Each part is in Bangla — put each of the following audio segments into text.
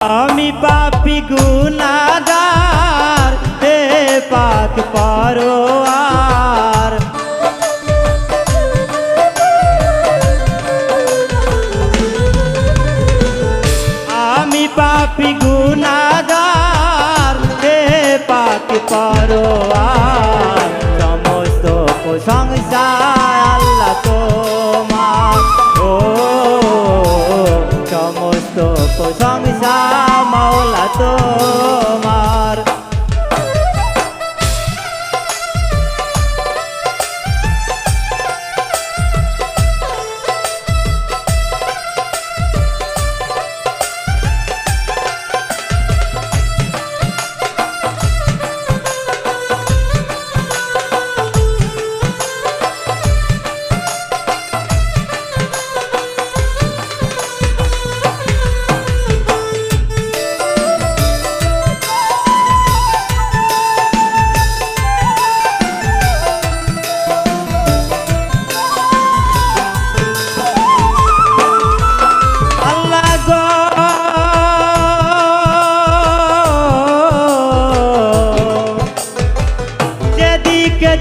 আমি পাপী গুনাহগার, হে পাক পরওয়ার। আমি পাপী গুনাহগার, হে পাক পরওয়ার। সমস্ত প্রশংসা আল্লাহ তোমার, ও সমস্ত প্রশংসা মাওলা তোমার।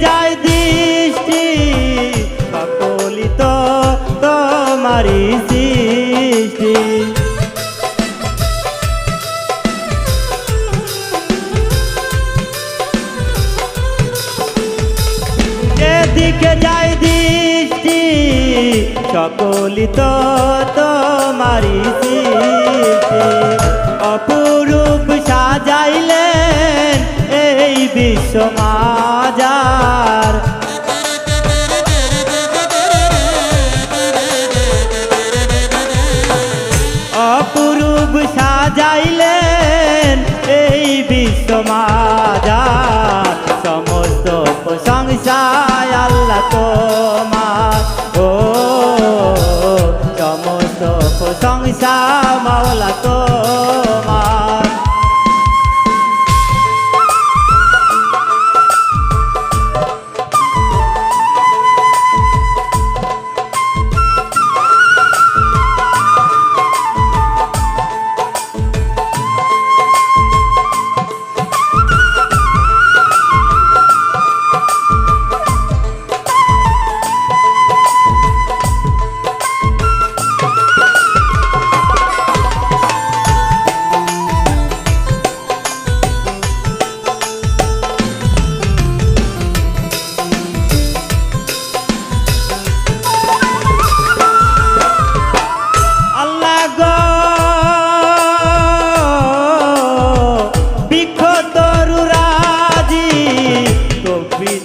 যায় দৃষ্টি সকলি তো তোমারই সৃষ্টি। যেদিকে যায় দৃষ্টি সকলি তো তোমারই সৃষ্টি। অপরূপ সাজাইলেন এই বিশ্ব মাজার, অপরূপ সাজাইলেন এই বিশ্ব মাজার। সমস্ত প্রশংসা আল্লাহ তোমার, ও সমস্ত প্রশংসা মাওলা তোমার।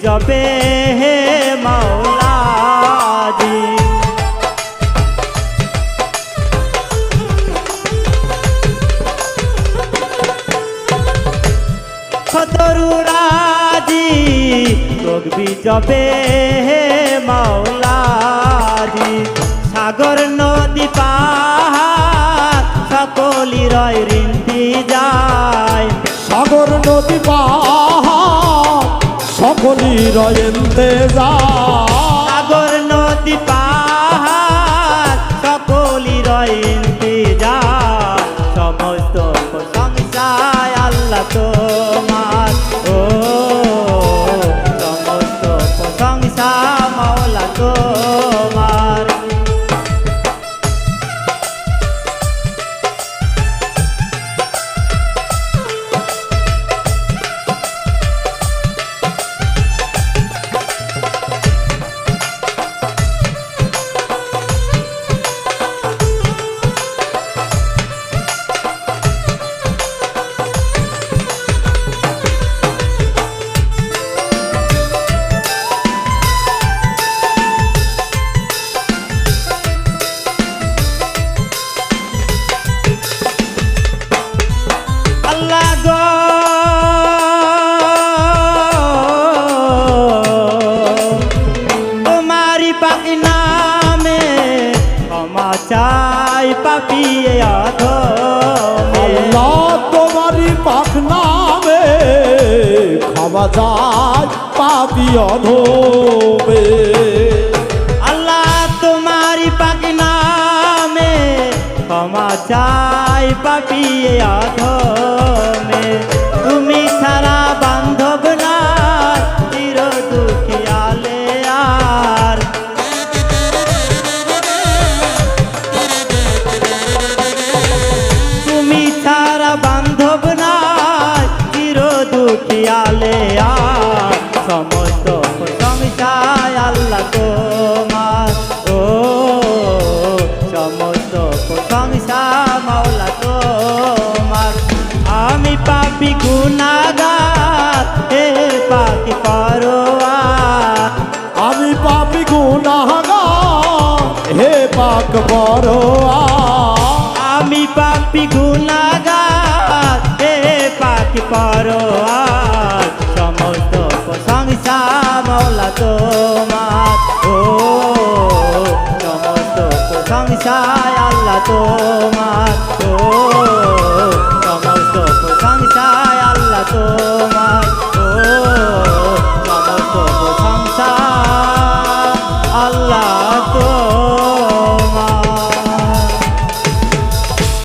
জপে হে মাওলাজি, খতরুরাজি তকবি জপে হে মাওলাজি। সাগর নদী পাহাড় সকলি রয় রিন্তি যায়, সাগর নদী পাহাড় সকলি রয়েন্তে যায়। সাগর নদী পাহাড় সকলি রয়েন্তে যায়। সমস্ত প্রশংসা আল্লাহ তোমার, ও সমস্ত প্রশংসা মাওলা তোমার। চাই পাপী আল্লাহ তোমারই পাক নামে ক্ষমা চাই পাপী অধমে। আল্লাহ তোমারই পাক নামে ক্ষমা চাই চাই পাপি এ অধমে, তুমি ছাড়া বান্ধব নাই চির দুঃখিয়ালে আর। তুমি ছাড়া বান্ধব নাই চির দুঃখিয়ালে আর। সমস্ত প্রশংসায় আল্লাহ তোমার, ও সমস্ত প্রশংসা মাওলা তোমার। আমি পাপী গুনাহগার, হে পাক পরওয়ার। আমি পাপী গুনাহগার, হে পাক পরওয়ার। আমি পাপী গুনাহগার, হে পাক পরওয়ার। সমস্ত প্রশংসা মাওলা তোমার, ও সমস্ত প্রশংসা আল্লাহ তোমার, ও